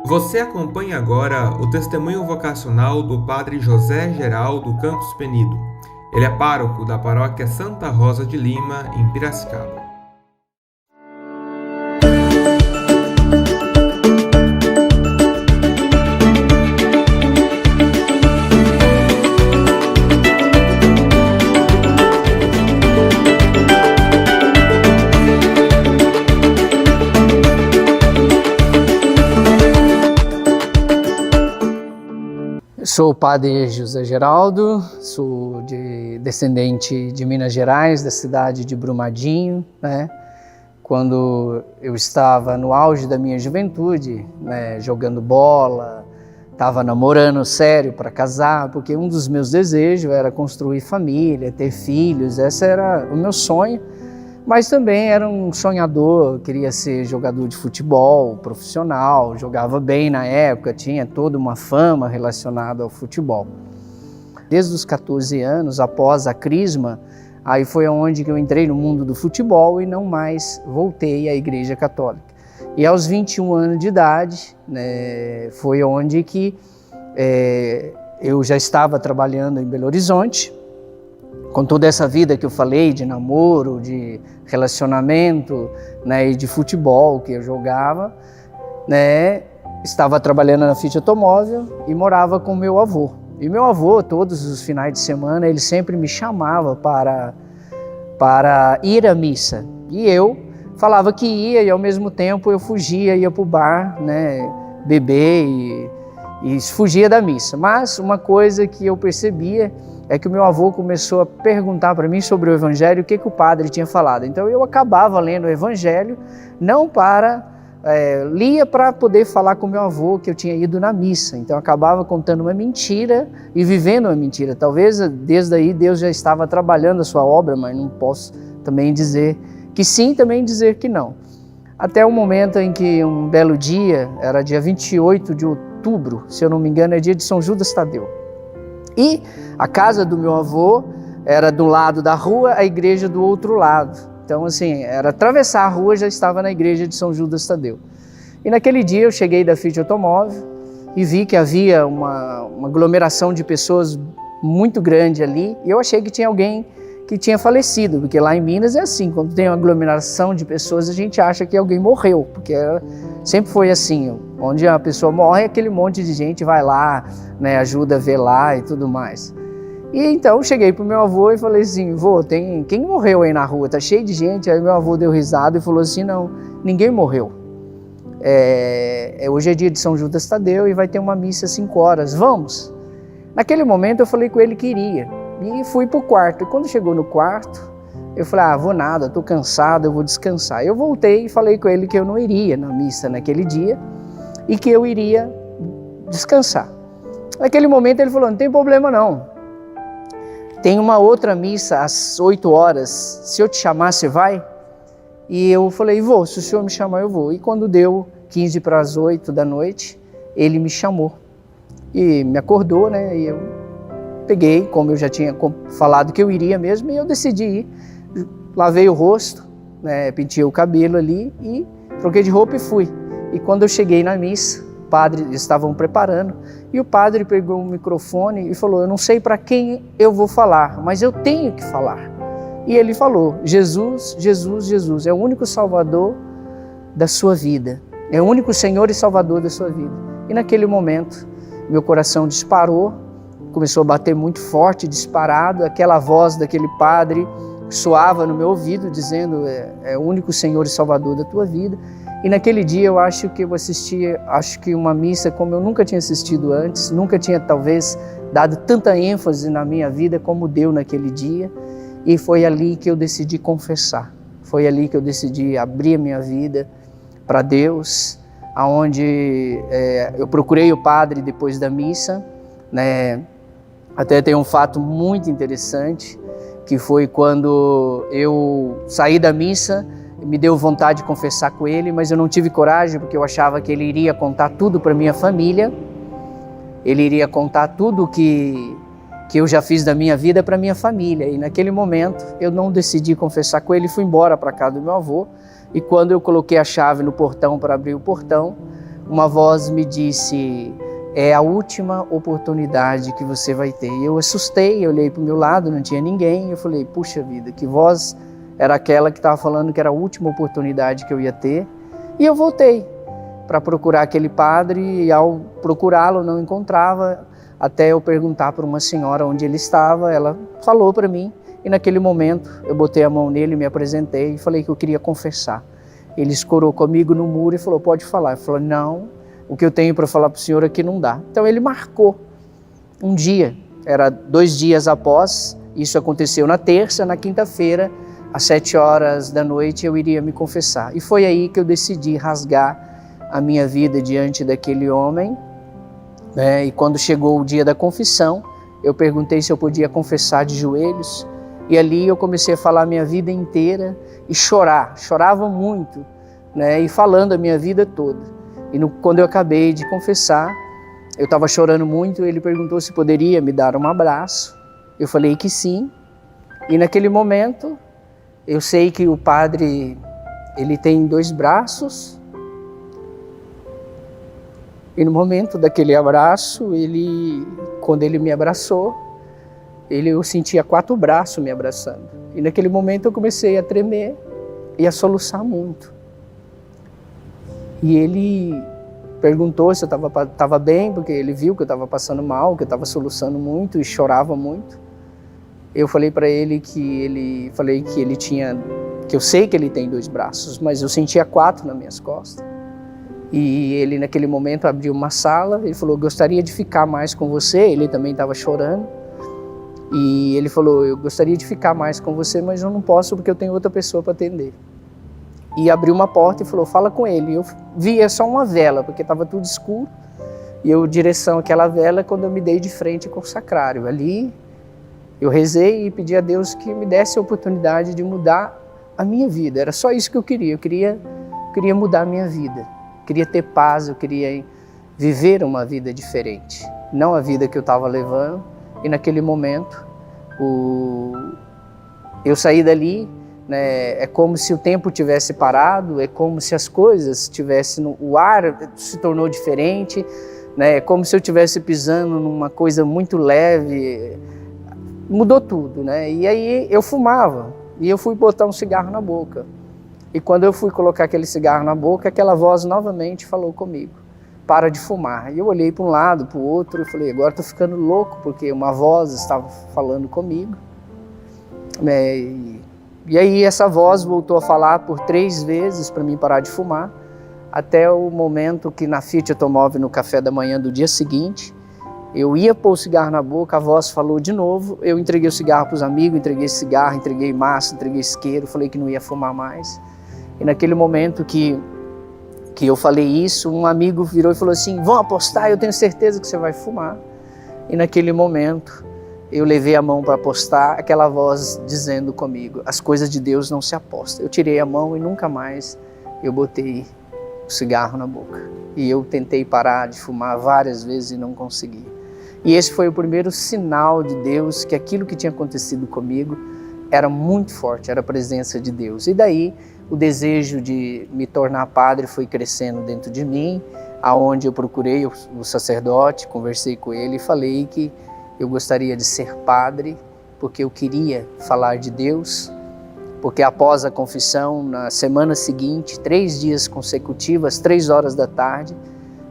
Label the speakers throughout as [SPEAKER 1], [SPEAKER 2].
[SPEAKER 1] Você acompanha agora o testemunho vocacional do Padre José Geraldo Campos Penido. Ele é pároco da paróquia Santa Rosa de Lima, em Piracicaba.
[SPEAKER 2] Sou o padre José Geraldo, sou descendente de Minas Gerais, da cidade de Brumadinho, né? Quando eu estava no auge da minha juventude, né, jogando bola, estava namorando sério para casar, porque um dos meus desejos era construir família, ter filhos, esse era o meu sonho. Mas também era um sonhador, queria ser jogador de futebol profissional, jogava bem na época, tinha toda uma fama relacionada ao futebol. Desde os 14 anos, após a crisma, aí foi onde eu entrei no mundo do futebol e não mais voltei à Igreja Católica. E aos 21 anos de idade, né, foi onde que eu já estava trabalhando em Belo Horizonte, com toda essa vida que eu falei de namoro, de relacionamento, né, e de futebol que eu jogava, né, estava trabalhando na Fiat Automóvel e morava com meu avô. E meu avô, todos os finais de semana, ele sempre me chamava para ir à missa. E eu falava que ia e ao mesmo tempo eu fugia, ia para o bar, né, beber e fugia da missa. Mas uma coisa que eu percebia é que o meu avô começou a perguntar para mim sobre o Evangelho, o que o padre tinha falado. Então eu acabava lendo o Evangelho, não lia para poder falar com o meu avô que eu tinha ido na missa. Então eu acabava contando uma mentira e vivendo uma mentira. Talvez desde aí Deus já estava trabalhando a sua obra, mas não posso também dizer que sim, também dizer que não. Até o momento em que um belo dia, era dia 28 de outubro, se eu não me engano, é dia de São Judas Tadeu. E a casa do meu avô era do lado da rua, a igreja do outro lado. Então, assim, era atravessar a rua, já estava na igreja de São Judas Tadeu. E naquele dia eu cheguei da Fiat Automóvel e vi que havia uma aglomeração de pessoas muito grande ali. E eu achei que tinha alguém que tinha falecido, porque lá em Minas é assim, quando tem uma aglomeração de pessoas, a gente acha que alguém morreu, porque sempre foi assim, onde a pessoa morre, aquele monte de gente vai lá, né, ajuda a velar e tudo mais. E então cheguei pro meu avô e falei assim, vô, quem morreu aí na rua? Tá cheio de gente. Aí meu avô deu risada e falou assim, não, ninguém morreu. Hoje é dia de São Judas Tadeu e vai ter uma missa às 5 horas, vamos? Naquele momento eu falei com ele que iria e fui pro quarto. E quando chegou no quarto, eu falei, vou nada, tô cansado, eu vou descansar. Eu voltei e falei com ele que eu não iria na missa naquele dia e que eu iria descansar. Naquele momento ele falou, não tem problema não. Tem uma outra missa às 8 horas, se eu te chamar, você vai? E eu falei, vou, se o senhor me chamar, eu vou. E quando deu 15 para as 8 da noite, ele me chamou e me acordou, né? E eu peguei, como eu já tinha falado que eu iria mesmo, e eu decidi ir. Lavei o rosto, né? Penteei o cabelo ali e troquei de roupa e fui. E quando eu cheguei na missa, o padre estavam preparando, e o padre pegou o microfone e falou, eu não sei para quem eu vou falar, mas eu tenho que falar. E ele falou, Jesus, Jesus, Jesus, é o único Salvador da sua vida, é o único Senhor e Salvador da sua vida. E naquele momento, meu coração disparou, começou a bater muito forte, disparado, aquela voz daquele padre soava no meu ouvido, dizendo, é o único Senhor e Salvador da tua vida. E naquele dia eu acho que eu assisti, uma missa como eu nunca tinha assistido antes, nunca tinha talvez dado tanta ênfase na minha vida como deu naquele dia. E foi ali que eu decidi confessar, foi ali que eu decidi abrir a minha vida para Deus, aonde eu procurei o padre depois da missa, né? Até tem um fato muito interessante, que foi quando eu saí da missa, me deu vontade de confessar com ele, mas eu não tive coragem, porque eu achava que ele iria contar tudo para minha família, ele iria contar tudo que eu já fiz da minha vida para minha família. E naquele momento eu não decidi confessar com ele, fui embora para casa do meu avô. E quando eu coloquei a chave no portão para abrir o portão, uma voz me disse: é a última oportunidade que você vai ter. E eu assustei, eu olhei para o meu lado, não tinha ninguém. Eu falei: puxa vida, que voz era aquela que estava falando que era a última oportunidade que eu ia ter? E eu voltei para procurar aquele padre, e ao procurá-lo não encontrava, até eu perguntar para uma senhora onde ele estava. Ela falou para mim, e naquele momento eu botei a mão nele, me apresentei e falei que eu queria confessar. Ele escorou comigo no muro e falou: pode falar. Eu falei: não, o que eu tenho para falar para o senhor aqui não dá. Então ele marcou um dia, era 2 dias após, isso aconteceu na terça, na quinta-feira, às 7h da noite, eu iria me confessar. E foi aí que eu decidi rasgar a minha vida diante daquele homem, né? E quando chegou o dia da confissão, eu perguntei se eu podia confessar de joelhos, e ali eu comecei a falar a minha vida inteira e chorava muito, né? E falando a minha vida toda. E quando eu acabei de confessar, eu estava chorando muito, ele perguntou se poderia me dar um abraço. Eu falei que sim, e naquele momento, eu sei que o padre, ele tem 2 braços, e no momento daquele abraço, quando ele me abraçou, eu sentia 4 braços me abraçando. E naquele momento eu comecei a tremer e a soluçar muito. E ele perguntou se eu estava bem, porque ele viu que eu estava passando mal, que eu estava soluçando muito e chorava muito. Eu falei para ele que eu sei que ele tem 2 braços, mas eu sentia 4 nas minhas costas. E ele naquele momento abriu uma sala, ele falou: gostaria de ficar mais com você. Ele também estava chorando. E ele falou: eu gostaria de ficar mais com você, mas eu não posso porque eu tenho outra pessoa para atender. E abriu uma porta e falou: fala com ele. Eu via só uma vela, porque estava tudo escuro. E eu, direção àquela vela, quando eu me dei de frente com o sacrário. Ali eu rezei e pedi a Deus que me desse a oportunidade de mudar a minha vida. Era só isso que eu queria. Eu queria mudar a minha vida. Queria ter paz, eu queria viver uma vida diferente. Não a vida que eu estava levando. E naquele momento, eu saí dali, né? É como se o tempo tivesse parado, é como se as coisas tivessem... O ar se tornou diferente, né? É como se eu estivesse pisando numa coisa muito leve. Mudou tudo, né? E aí eu fumava, e eu fui botar um cigarro na boca. E quando eu fui colocar aquele cigarro na boca, aquela voz novamente falou comigo: para de fumar. E eu olhei para um lado, para o outro, e falei: agora estou ficando louco, porque uma voz estava falando comigo. E aí essa voz voltou a falar por 3 vezes para mim parar de fumar, até o momento que na Fiat Automóvel, no café da manhã do dia seguinte, eu ia pôr o cigarro na boca, a voz falou de novo, eu entreguei o cigarro para os amigos, entreguei cigarro, entreguei massa, entreguei isqueiro, falei que não ia fumar mais. E naquele momento que eu falei isso, um amigo virou e falou assim: vão apostar, eu tenho certeza que você vai fumar. E naquele momento eu levei a mão para apostar, aquela voz dizendo comigo: as coisas de Deus não se apostam. Eu tirei a mão e nunca mais eu botei o cigarro na boca. E eu tentei parar de fumar várias vezes e não consegui. E esse foi o primeiro sinal de Deus que aquilo que tinha acontecido comigo era muito forte, era a presença de Deus. E daí o desejo de me tornar padre foi crescendo dentro de mim, aonde eu procurei o sacerdote, conversei com ele e falei que eu gostaria de ser padre, porque eu queria falar de Deus, porque após a confissão, na semana seguinte, 3 dias consecutivos, às 3h da tarde,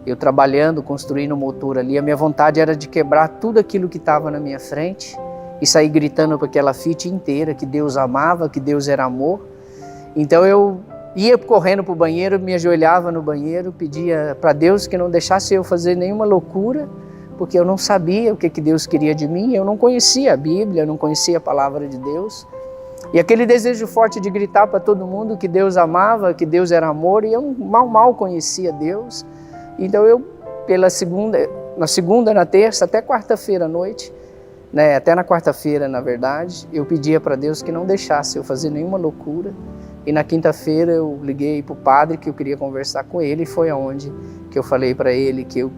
[SPEAKER 2] eu trabalhando, construindo o motor ali, a minha vontade era de quebrar tudo aquilo que estava na minha frente e sair gritando para aquela Fiat inteira que Deus amava, que Deus era amor. Então eu ia correndo para o banheiro, me ajoelhava no banheiro, pedia para Deus que não deixasse eu fazer nenhuma loucura, porque eu não sabia o que Deus queria de mim, eu não conhecia a Bíblia, eu não conhecia a palavra de Deus. E aquele desejo forte de gritar para todo mundo que Deus amava, que Deus era amor, e eu mal conhecia Deus. Então eu, na segunda, na terça, até quarta-feira à noite, né, até na quarta-feira, na verdade, eu pedia para Deus que não deixasse eu fazer nenhuma loucura. E na quinta-feira eu liguei para o padre que eu queria conversar com ele, e foi aonde que eu falei para ele que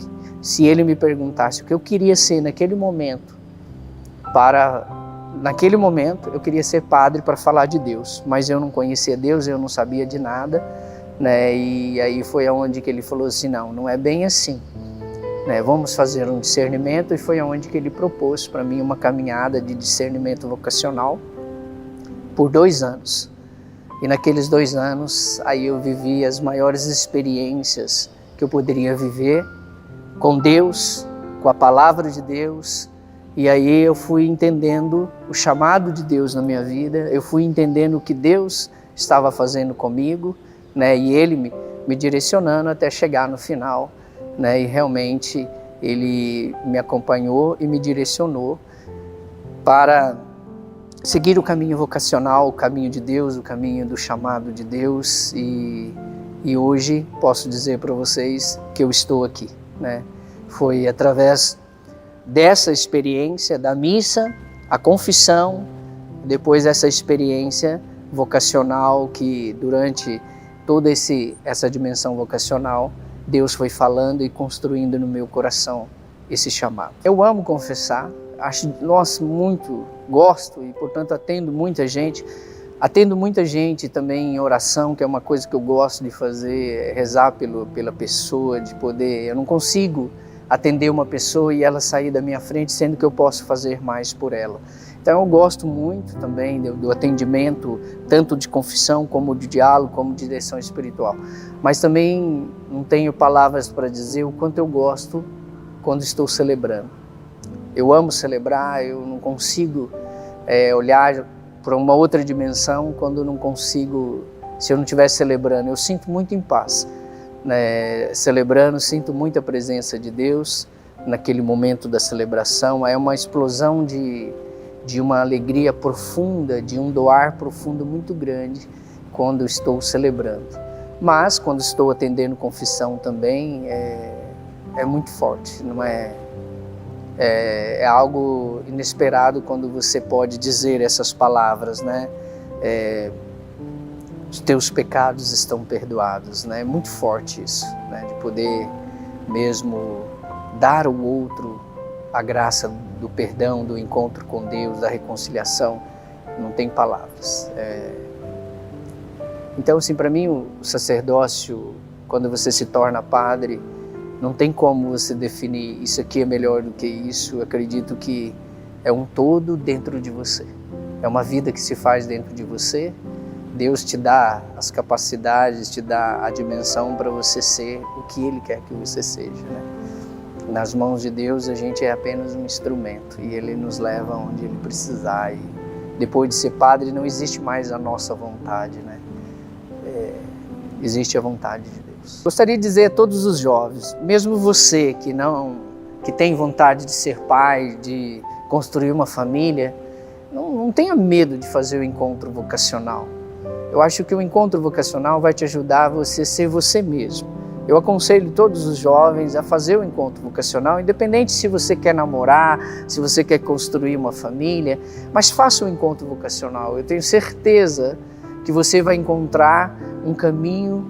[SPEAKER 2] se ele me perguntasse o que eu queria ser naquele momento, eu queria ser padre para falar de Deus, mas eu não conhecia Deus, eu não sabia de nada, né? E aí foi onde que ele falou assim, não é bem assim, né? Vamos fazer um discernimento, e foi onde que ele propôs para mim uma caminhada de discernimento vocacional por 2 anos. E naqueles 2 anos, aí eu vivi as maiores experiências que eu poderia viver com Deus, com a palavra de Deus. E aí eu fui entendendo o chamado de Deus na minha vida, eu fui entendendo o que Deus estava fazendo comigo, né? E Ele me direcionando até chegar no final, né? E realmente Ele me acompanhou e me direcionou para seguir o caminho vocacional, o caminho de Deus, o caminho do chamado de Deus, e hoje posso dizer para vocês que eu estou aqui, né? Foi através dessa experiência da missa, a confissão, depois essa experiência vocacional que durante toda essa dimensão vocacional, Deus foi falando e construindo no meu coração esse chamado. Eu amo confessar, acho, nossa, muito gosto e, portanto, atendo muita gente também em oração, que é uma coisa que eu gosto de fazer, rezar pela pessoa, de poder, eu não consigo atender uma pessoa e ela sair da minha frente, sendo que eu posso fazer mais por ela. Então eu gosto muito também do atendimento, tanto de confissão, como de diálogo, como de direção espiritual. Mas também não tenho palavras para dizer o quanto eu gosto quando estou celebrando. Eu amo celebrar, eu não consigo olhar para uma outra dimensão quando não consigo, se eu não estiver celebrando. Eu sinto muito em paz, né? Celebrando, sinto muita presença de Deus naquele momento da celebração. É uma explosão de uma alegria profunda, de um doar profundo muito grande quando estou celebrando. Mas quando estou atendendo confissão também é muito forte, não é? É algo inesperado quando você pode dizer essas palavras, né? Os teus pecados estão perdoados, né? É muito forte isso, né? De poder mesmo dar ao outro a graça do perdão, do encontro com Deus, da reconciliação, não tem palavras. Então, assim, para mim, o sacerdócio, quando você se torna padre, não tem como você definir isso aqui é melhor do que isso. Eu acredito que é um todo dentro de você. É uma vida que se faz dentro de você. Deus te dá as capacidades, te dá a dimensão para você ser o que Ele quer que você seja, né? Nas mãos de Deus a gente é apenas um instrumento e Ele nos leva onde Ele precisar. E depois de ser padre não existe mais a nossa vontade, né? Existe a vontade de Deus. Gostaria de dizer a todos os jovens, mesmo você que tem vontade de ser pai, de construir uma família, não tenha medo de fazer o encontro vocacional. Eu acho que o encontro vocacional vai te ajudar a você ser você mesmo. Eu aconselho todos os jovens a fazer o encontro vocacional, independente se você quer namorar, se você quer construir uma família, mas faça o encontro vocacional. Eu tenho certeza que você vai encontrar um caminho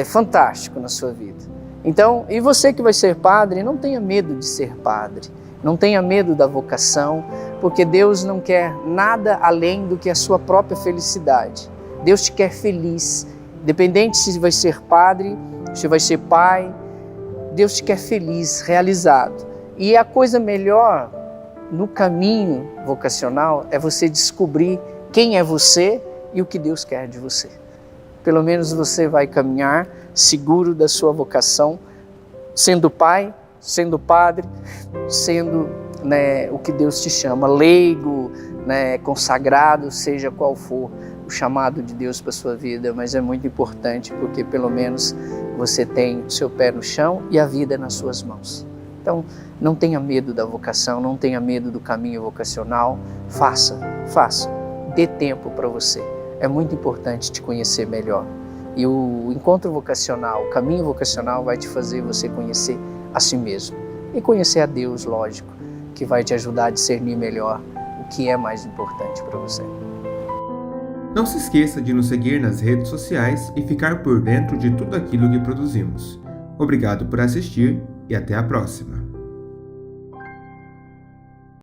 [SPEAKER 2] fantástico na sua vida. Então, e você que vai ser padre, não tenha medo de ser padre, não tenha medo da vocação, porque Deus não quer nada além do que a sua própria felicidade. Deus te quer feliz, independente se vai ser padre, se vai ser pai, Deus te quer feliz, realizado. E a coisa melhor no caminho vocacional é você descobrir quem é você e o que Deus quer de você. Pelo menos você vai caminhar seguro da sua vocação, sendo pai, sendo padre, sendo, né, o que Deus te chama, leigo, né, consagrado, seja qual for o chamado de Deus para a sua vida, mas é muito importante porque pelo menos você tem o seu pé no chão e a vida nas suas mãos. Então, não tenha medo da vocação, não tenha medo do caminho vocacional, faça, dê tempo para você. É muito importante te conhecer melhor. E o encontro vocacional, o caminho vocacional vai te fazer você conhecer a si mesmo e conhecer a Deus, lógico, que vai te ajudar a discernir melhor o que é mais importante para você.
[SPEAKER 1] Não se esqueça de nos seguir nas redes sociais e ficar por dentro de tudo aquilo que produzimos. Obrigado por assistir e até a próxima.